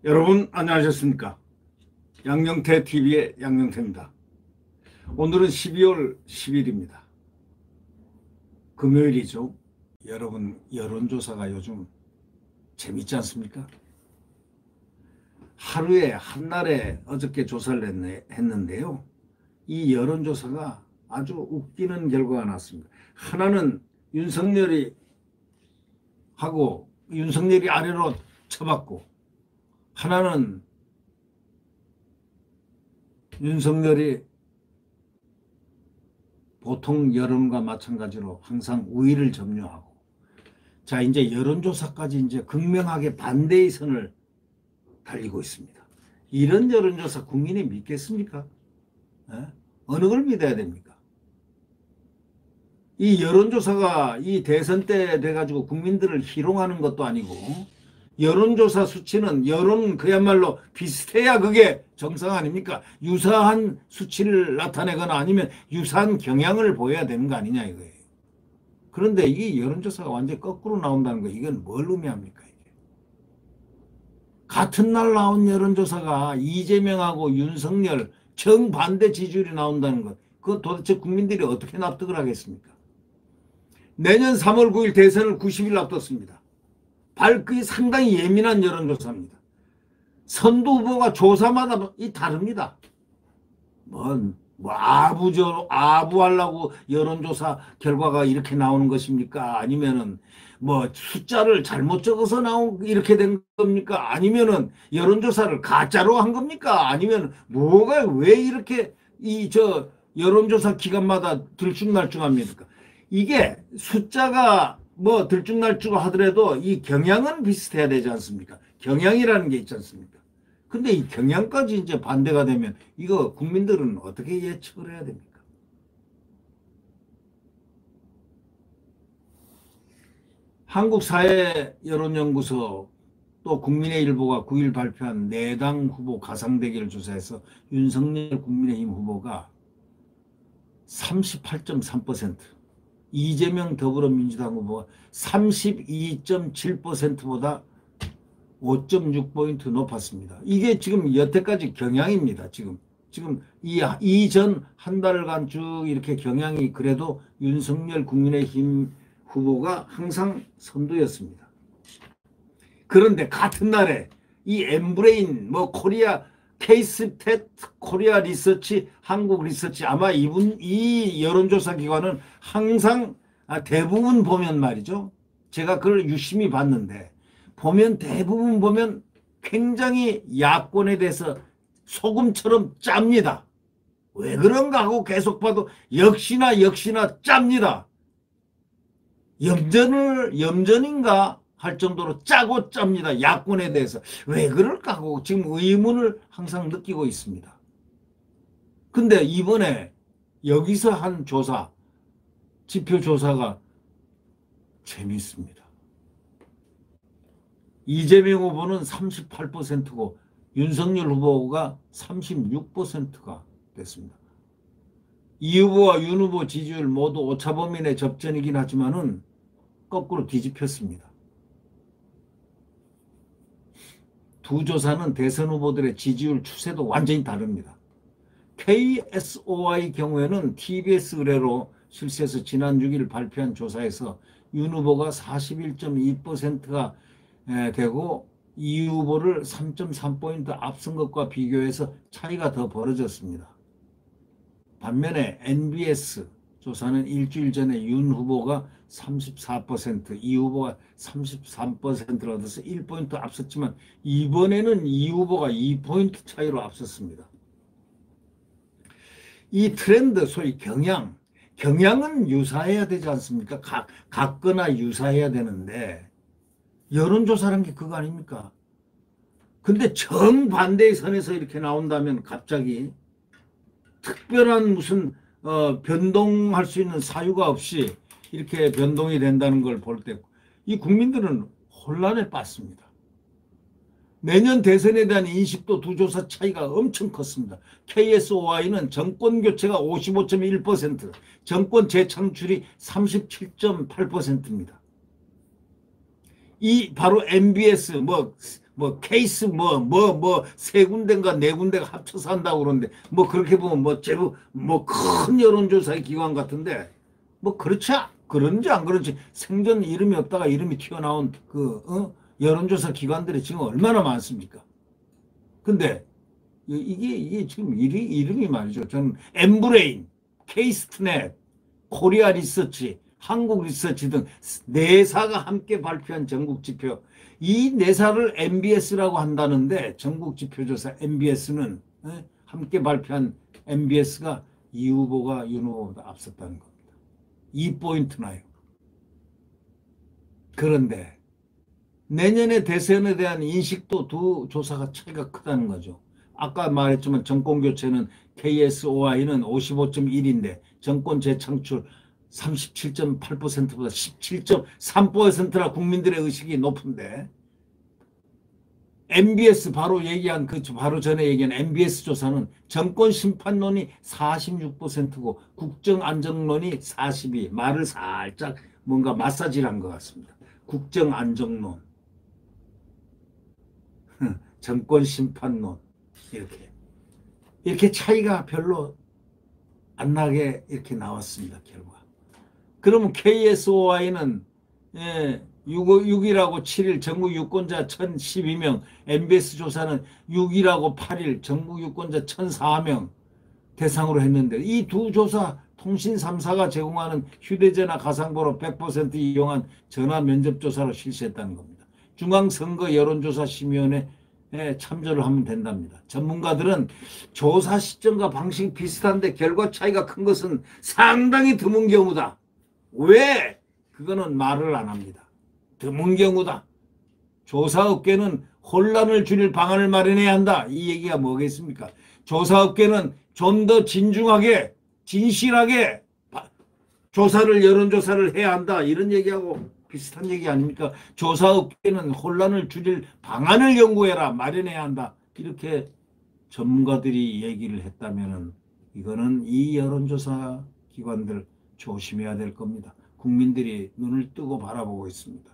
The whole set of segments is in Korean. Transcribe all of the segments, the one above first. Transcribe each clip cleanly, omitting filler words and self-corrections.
여러분 안녕하셨습니까? 양영태 TV의 양영태입니다. 오늘은 12월 10일입니다. 금요일이죠. 여러분 여론조사가 요즘 재밌지 않습니까? 하루에 한날에 어저께 조사를 했는데요. 이 여론조사가 아주 웃기는 결과가 났습니다. 하나는 윤석열이 윤석열이 아래로 쳐받고, 하나는 윤석열이 보통 여론과 마찬가지로 항상 우위를 점유하고, 자, 이제 여론조사까지 이제 극명하게 반대의 선을 달리고 있습니다. 이런 여론조사 국민이 믿겠습니까? 에? 어느 걸 믿어야 됩니까? 이 여론조사가 이 대선 때 돼가지고 국민들을 희롱하는 것도 아니고, 여론조사 수치는 여론 그야말로 비슷해야 그게 정상 아닙니까? 유사한 수치를 나타내거나 아니면 유사한 경향을 보여야 되는 거 아니냐 이거예요. 그런데 이 여론조사가 완전히 거꾸로 나온다는 거, 이건 뭘 의미합니까? 이게? 같은 날 나온 여론조사가 이재명하고 윤석열 정반대 지지율이 나온다는 것, 그거 도대체 국민들이 어떻게 납득을 하겠습니까? 내년 3월 9일 대선을 90일 앞뒀습니다. 발끝이 상당히 예민한 여론조사입니다. 선두 후보가 조사마다 다릅니다. 아부하려고 여론조사 결과가 이렇게 나오는 것입니까? 아니면은 숫자를 잘못 적어서 이렇게 된 겁니까? 아니면은 여론조사를 가짜로 한 겁니까? 아니면 왜 이렇게 여론조사 기간마다 들쭉날쭉합니까? 이게 숫자가 들쭉날쭉 하더라도 이 경향은 비슷해야 되지 않습니까? 경향이라는 게 있지 않습니까? 근데 이 경향까지 이제 반대가 되면 이거 국민들은 어떻게 예측을 해야 됩니까? 한국사회여론연구소 또 국민의일보가 9일 발표한 내당 후보 가상대결 조사에서 윤석열 국민의힘 후보가 38.3%, 이재명 더불어민주당 후보가 32.7%보다 5.6포인트 높았습니다. 이게 지금 여태까지 경향입니다. 지금 이전 한 달간 쭉 이렇게 경향이, 그래도 윤석열 국민의힘 후보가 항상 선두였습니다. 그런데 같은 날에 이 엠브레인, 코리아, 케이스텟 코리아 리서치, 한국 리서치, 아마 이 여론조사 기관은 항상 대부분 보면 말이죠. 제가 그걸 유심히 봤는데, 대부분 보면 굉장히 야권에 대해서 소금처럼 짭니다. 왜 그런가 하고 계속 봐도 역시나 짭니다. 염전인가 할 정도로 짜고 짭니다. 야권에 대해서. 왜 그럴까 하고 지금 의문을 항상 느끼고 있습니다. 근데 이번에 여기서 한 지표 조사가 재밌습니다. 이재명 후보는 38%고 윤석열 후보가 36%가 됐습니다. 이 후보와 윤 후보 지지율 모두 오차범위내 접전이긴 하지만은 거꾸로 뒤집혔습니다. 두 조사는 대선 후보들의 지지율 추세도 완전히 다릅니다. KSOI 경우에는 TBS 의뢰로 실시해서 지난 6일 발표한 조사에서 윤 후보가 41.2%가 되고 이 후보를 3.3포인트 앞선 것과 비교해서 차이가 더 벌어졌습니다. 반면에 NBS 조사는 일주일 전에 윤 후보가 34%, 이 후보가 33%를 얻어서 1포인트 앞섰지만 이번에는 이 후보가 2포인트 차이로 앞섰습니다. 이 트렌드, 소위 경향은 유사해야 되지 않습니까? 같거나 유사해야 되는데 여론조사라는 게 그거 아닙니까? 근데 정반대의 선에서 이렇게 나온다면 갑자기 특별한 무슨 변동할 수 있는 사유가 없이 이렇게 변동이 된다는 걸 볼 때 이 국민들은 혼란에 빠집니다. 내년 대선에 대한 인식도 두 조사 차이가 엄청 컸습니다. KSOI는 정권 교체가 55.1%, 정권 재창출이 37.8%입니다. 이 바로 MBS 뭐 케이스 세 군데인가 네 군데가 합쳐서 한다고 그러는데 뭐 그렇게 보면 뭐 제법 뭐 큰 여론조사 기관 같은데 뭐 그렇지 그런지 안 그런지 생전 이름이 없다가 이름이 튀어나온 여론조사 기관들이 지금 얼마나 많습니까? 근데 이게 지금 이름이 말이죠. 저는 엠브레인, 케이스트넷, 코리아 리서치, 한국 리서치 등 네사가 함께 발표한 전국 지표. 이 네사를 MBS라고 한다는데 전국 지표조사 MBS는 함께 발표한 MBS가 이 후보가 윤 후보보다 앞섰다는 겁니다. 2포인트 나요. 그런데 내년에 대선에 대한 인식도 두 조사가 차이가 크다는 거죠. 아까 말했지만 정권교체는 KSOI는 55.1인데 정권 재창출 37.8%보다 17.3%나 국민들의 의식이 높은데 MBS 바로 전에 얘기한 MBS 조사는 정권 심판론이 46%고 국정안정론이 42%. 말을 살짝 뭔가 마사지를 한 것 같습니다. 국정안정론, 정권 심판론 이렇게 차이가 별로 안 나게 이렇게 나왔습니다. 결과. 그러면 KSOI는 6일하고 7일 전국 유권자 1012명, MBS 조사는 6일하고 8일 전국 유권자 1004명 대상으로 했는데 이 두 조사 통신 3사가 제공하는 휴대전화 가상번호 100% 이용한 전화 면접 조사로 실시했다는 겁니다. 중앙선거 여론조사 심의원회 참조를 하면 된답니다. 전문가들은 조사 시점과 방식이 비슷한데 결과 차이가 큰 것은 상당히 드문 경우다. 왜? 그거는 말을 안 합니다. 드문 경우다. 조사업계는 혼란을 줄일 방안을 마련해야 한다. 이 얘기가 뭐겠습니까? 조사업계는 좀 더 진중하게 진실하게 여론조사를 해야 한다. 이런 얘기하고 비슷한 얘기 아닙니까? 조사업계는 혼란을 줄일 방안을 연구해라. 마련해야 한다. 이렇게 전문가들이 얘기를 했다면 이거는 이 여론조사 기관들 조심해야 될 겁니다. 국민들이 눈을 뜨고 바라보고 있습니다.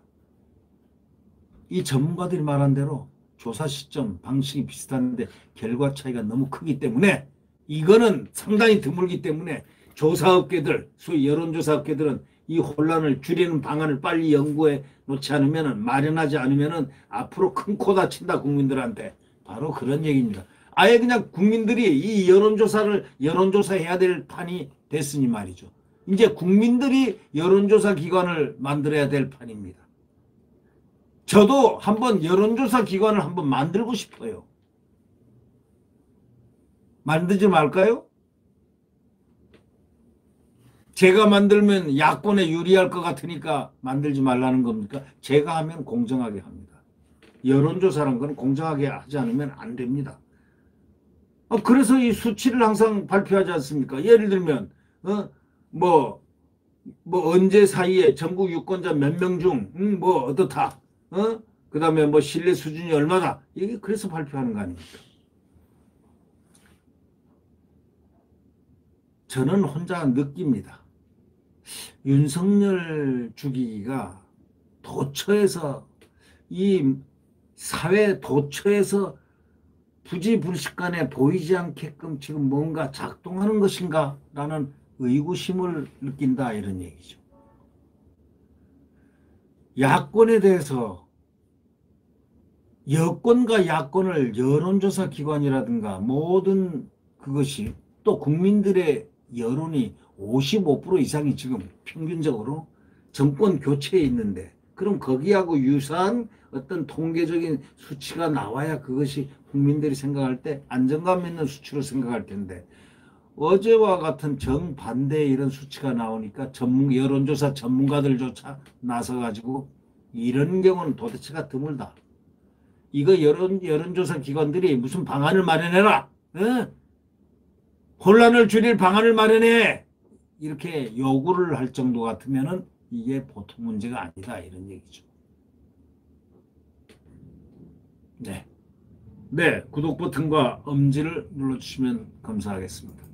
이 전문가들이 말한 대로 조사 시점, 방식이 비슷한데 결과 차이가 너무 크기 때문에 이거는 상당히 드물기 때문에 조사업계들, 소위 여론조사업계들은 이 혼란을 줄이는 방안을 빨리 연구해 놓지 않으면 마련하지 않으면 앞으로 큰 코 다친다 국민들한테. 바로 그런 얘기입니다. 아예 그냥 국민들이 이 여론조사해야 될 판이 됐으니 말이죠. 이제 국민들이 여론조사 기관을 만들어야 될 판입니다. 저도 한번 여론조사 기관을 한번 만들고 싶어요. 만들지 말까요? 제가 만들면 야권에 유리할 것 같으니까 만들지 말라는 겁니까? 제가 하면 공정하게 합니다. 여론조사라는 건 공정하게 하지 않으면 안 됩니다. 그래서 이 수치를 항상 발표하지 않습니까? 예를 들면 뭐 언제 사이에 전국 유권자 몇 명 중 어떻다. 그 다음에 뭐 신뢰 수준이 얼마다. 이게 그래서 발표하는 거 아닙니까? 저는 혼자 느낍니다. 윤석열 죽이기가 도처에서 이 사회 도처에서 부지불식간에 보이지 않게끔 지금 뭔가 작동하는 것인가 라는 의구심을 느낀다 이런 얘기죠. 야권에 대해서 여권과 야권을 여론조사 기관이라든가 모든 그것이 또 국민들의 여론이 55% 이상이 지금 평균적으로 정권 교체에 있는데 그럼 거기하고 유사한 어떤 통계적인 수치가 나와야 그것이 국민들이 생각할 때 안정감 있는 수치로 생각할 텐데 어제와 같은 정반대의 이런 수치가 나오니까 여론조사 전문가들조차 나서가지고 이런 경우는 도대체가 드물다. 이거 여론조사 기관들이 무슨 방안을 마련해라. 혼란을 줄일 방안을 마련해. 이렇게 요구를 할 정도 같으면은 이게 보통 문제가 아니다. 이런 얘기죠. 네. 구독 버튼과 엄지를 눌러주시면 감사하겠습니다.